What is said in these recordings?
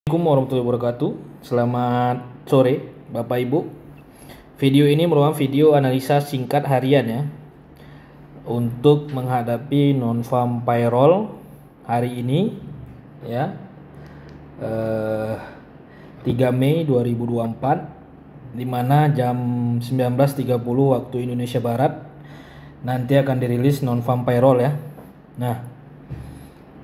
Assalamualaikum warahmatullahi wabarakatuh. Selamat sore Bapak Ibu. Video ini merupakan video analisa singkat harian ya, untuk menghadapi non-farm payroll hari ini ya, 3 Mei 2024, dimana jam 19.30 waktu Indonesia Barat nanti akan dirilis non-farm payroll ya. Nah,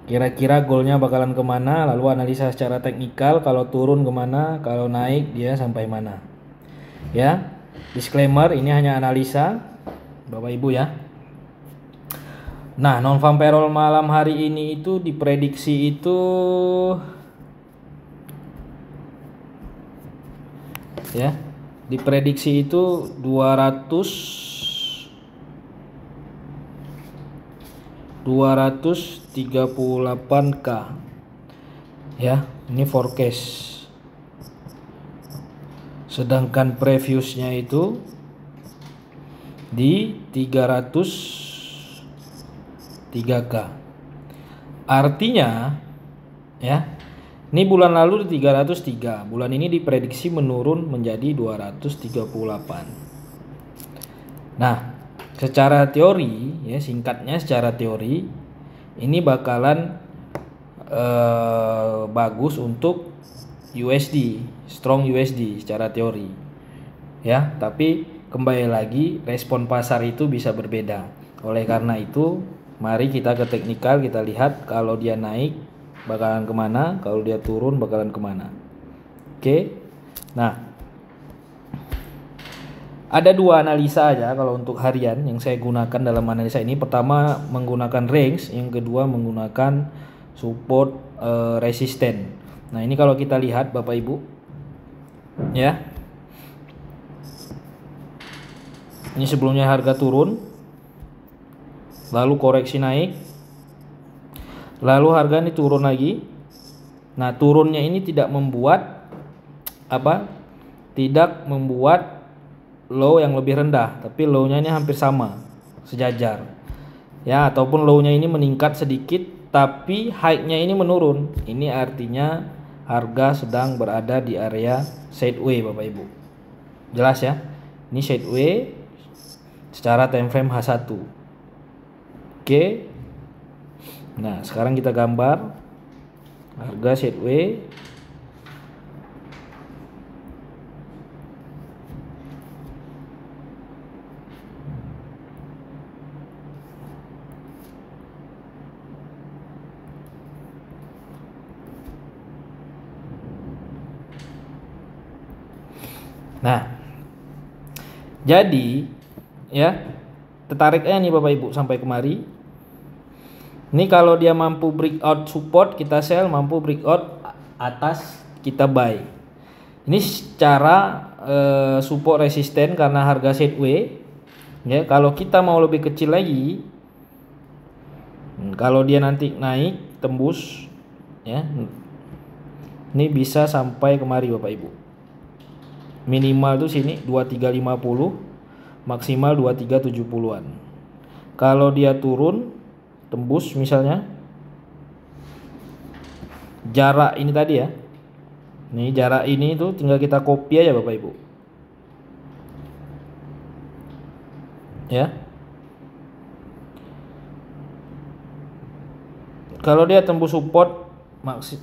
kira-kira goalnya bakalan kemana, lalu analisa secara teknikal, kalau turun kemana, kalau naik dia sampai mana ya. Disclaimer, ini hanya analisa Bapak Ibu ya. Nah, non-farm payroll malam hari ini itu diprediksi itu ya, diprediksi itu 238K ya, ini forecast. Sedangkan previousnya itu di 303K. Artinya ya, ini bulan lalu di 303, bulan ini diprediksi menurun menjadi 238. Nah, secara teori ya, singkatnya secara teori ini bakalan bagus untuk USD, strong USD secara teori ya. Tapi kembali lagi, respon pasar itu bisa berbeda. Oleh karena itu, mari kita ke teknikal, kita lihat kalau dia naik bakalan kemana, kalau dia turun bakalan kemana. Oke, nah ada dua analisa aja kalau untuk harian yang saya gunakan dalam analisa ini. Pertama menggunakan range, yang kedua menggunakan support resisten. Nah, ini kalau kita lihat Bapak Ibu ya, ini sebelumnya harga turun, lalu koreksi naik, lalu harga ini turun lagi. Nah, turunnya ini tidak membuat tidak membuat low yang lebih rendah, tapi low-nya ini hampir sama, sejajar ya, ataupun low-nya ini meningkat sedikit tapi high-nya ini menurun. Ini artinya harga sedang berada di area sideways Bapak Ibu. Jelas ya? Ini sideways secara time frame H1. Oke. Nah, sekarang kita gambar harga sideways. Nah, jadi ya, tertarik nih Bapak Ibu sampai kemari. Ini kalau dia mampu breakout support kita sell, mampu breakout atas kita buy. Ini secara support resisten karena harga sideways ya. Kalau kita mau lebih kecil lagi, kalau dia nanti naik tembus ya, ini bisa sampai kemari Bapak Ibu. Minimal tuh sini 2350, maksimal 2370-an. Kalau dia turun tembus misalnya jarak ini tadi ya, nih jarak ini tuh tinggal kita copy aja Bapak Ibu ya. Kalau dia tembus support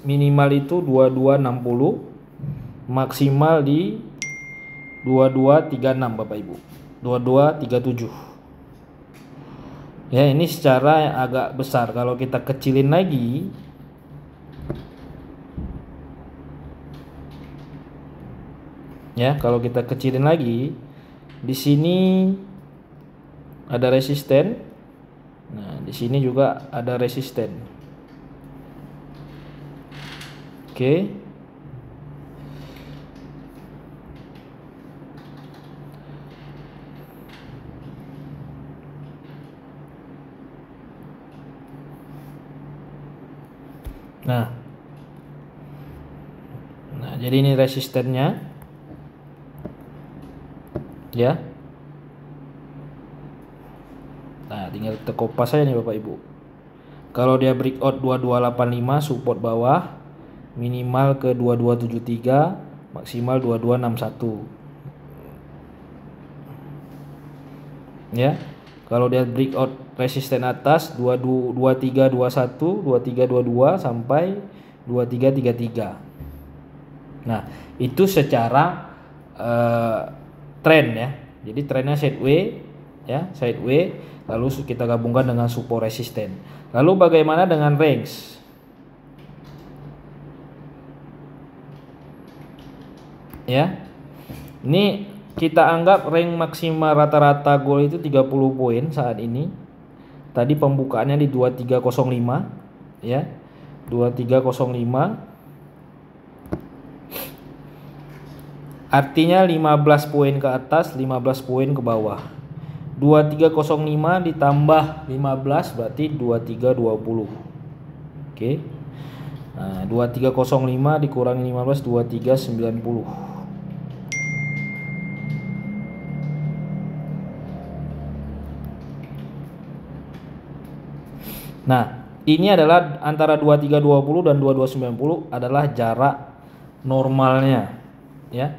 minimal itu 2260, maksimal di 2236 Bapak Ibu, 2237 ya. Ini secara yang agak besar. Kalau kita kecilin lagi ya, kalau kita kecilin lagi, di sini ada resisten. Nah, di sini juga ada resisten. Oke. Nah, jadi ini resistennya ya. Nah, tinggal kita kopas aja nih Bapak Ibu. Kalau dia breakout 2285 support bawah, minimal ke 2273, maksimal 2261. Ya. Kalau dia breakout resisten atas 2321, 2322 sampai 2333. Nah, itu secara tren ya. Jadi trennya sideways ya, sideways, lalu kita gabungkan dengan support resisten. Lalu bagaimana dengan range? Ya. Ini kita anggap range maksimal rata-rata gold itu 30 poin saat ini. Tadi pembukaannya di 2305 ya. 2305. Artinya 15 poin ke atas, 15 poin ke bawah. 2305 ditambah 15 berarti 2320. Oke. Nah, 2305 dikurangi 15, 2390. Nah, ini adalah antara 2320 dan 2290 adalah jarak normalnya ya.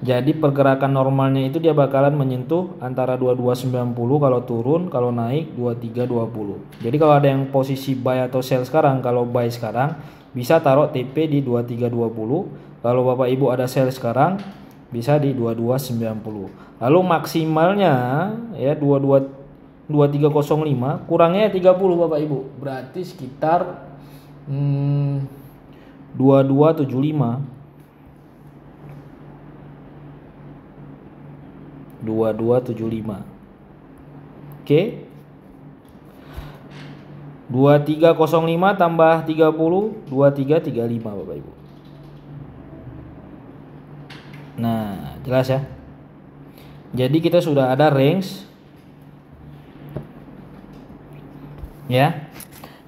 Jadi pergerakan normalnya itu dia bakalan menyentuh antara 2290 kalau turun, kalau naik 2320. Jadi kalau ada yang posisi buy atau sell sekarang, kalau buy sekarang bisa taruh TP di 2320. Kalau Bapak Ibu ada sell sekarang bisa di 2290. Lalu maksimalnya ya 2305, kurangnya 30 Bapak Ibu. Berarti sekitar 2275. 2275. Oke. 2305 tambah 30, 2335 Bapak Ibu. Nah, jelas ya. Jadi kita sudah ada range ya.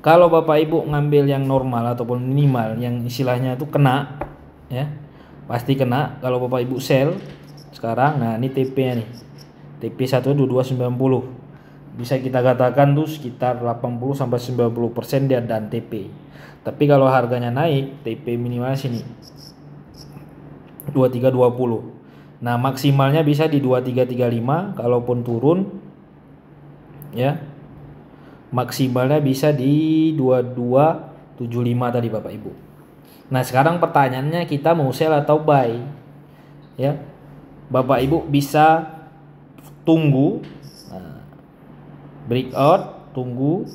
Kalau Bapak Ibu ngambil yang normal ataupun minimal yang istilahnya itu kena ya, pasti kena. Kalau Bapak Ibu sell sekarang, nah ini TP-nya nih, TP 12290, bisa kita katakan tuh sekitar 80 sampai 90% dia dan TP. Tapi kalau harganya naik, TP minimal sini 2320. Nah maksimalnya bisa di 2335. Kalaupun turun ya, maksimalnya bisa di 2275 tadi Bapak Ibu. Nah sekarang pertanyaannya, kita mau sell atau buy ya. Bapak Ibu bisa tunggu breakout, tunggu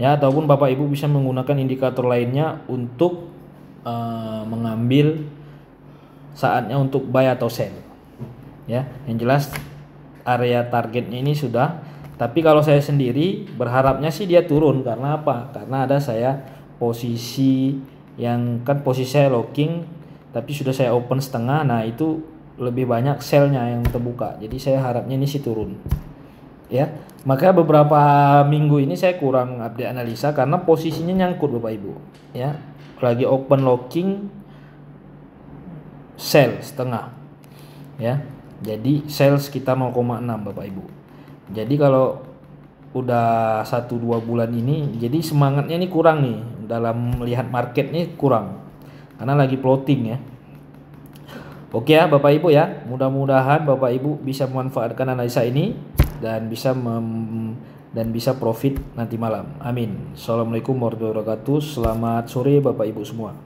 ya, ataupun Bapak Ibu bisa menggunakan indikator lainnya untuk mengambil saatnya untuk buy atau sell ya. Yang jelas area targetnya ini sudah. Tapi kalau saya sendiri berharapnya sih dia turun. Karena apa? Karena ada saya posisi yang kan posisi saya locking, tapi sudah saya open setengah. Nah itu lebih banyak sell-nya yang terbuka. Jadi saya harapnya ini sih turun ya. Maka beberapa minggu ini saya kurang update analisa karena posisinya nyangkut Bapak Ibu ya. Lagi open locking, sell setengah ya. Jadi sell sekitar 0,6 Bapak Ibu. Jadi kalau udah 1-2 bulan ini, jadi semangatnya ini kurang nih dalam melihat market nih, kurang karena lagi floating ya. Oke ya Bapak Ibu ya, mudah-mudahan Bapak Ibu bisa memanfaatkan analisa ini dan bisa profit nanti malam. Amin. Assalamualaikum warahmatullahi wabarakatuh. Selamat sore Bapak Ibu semua.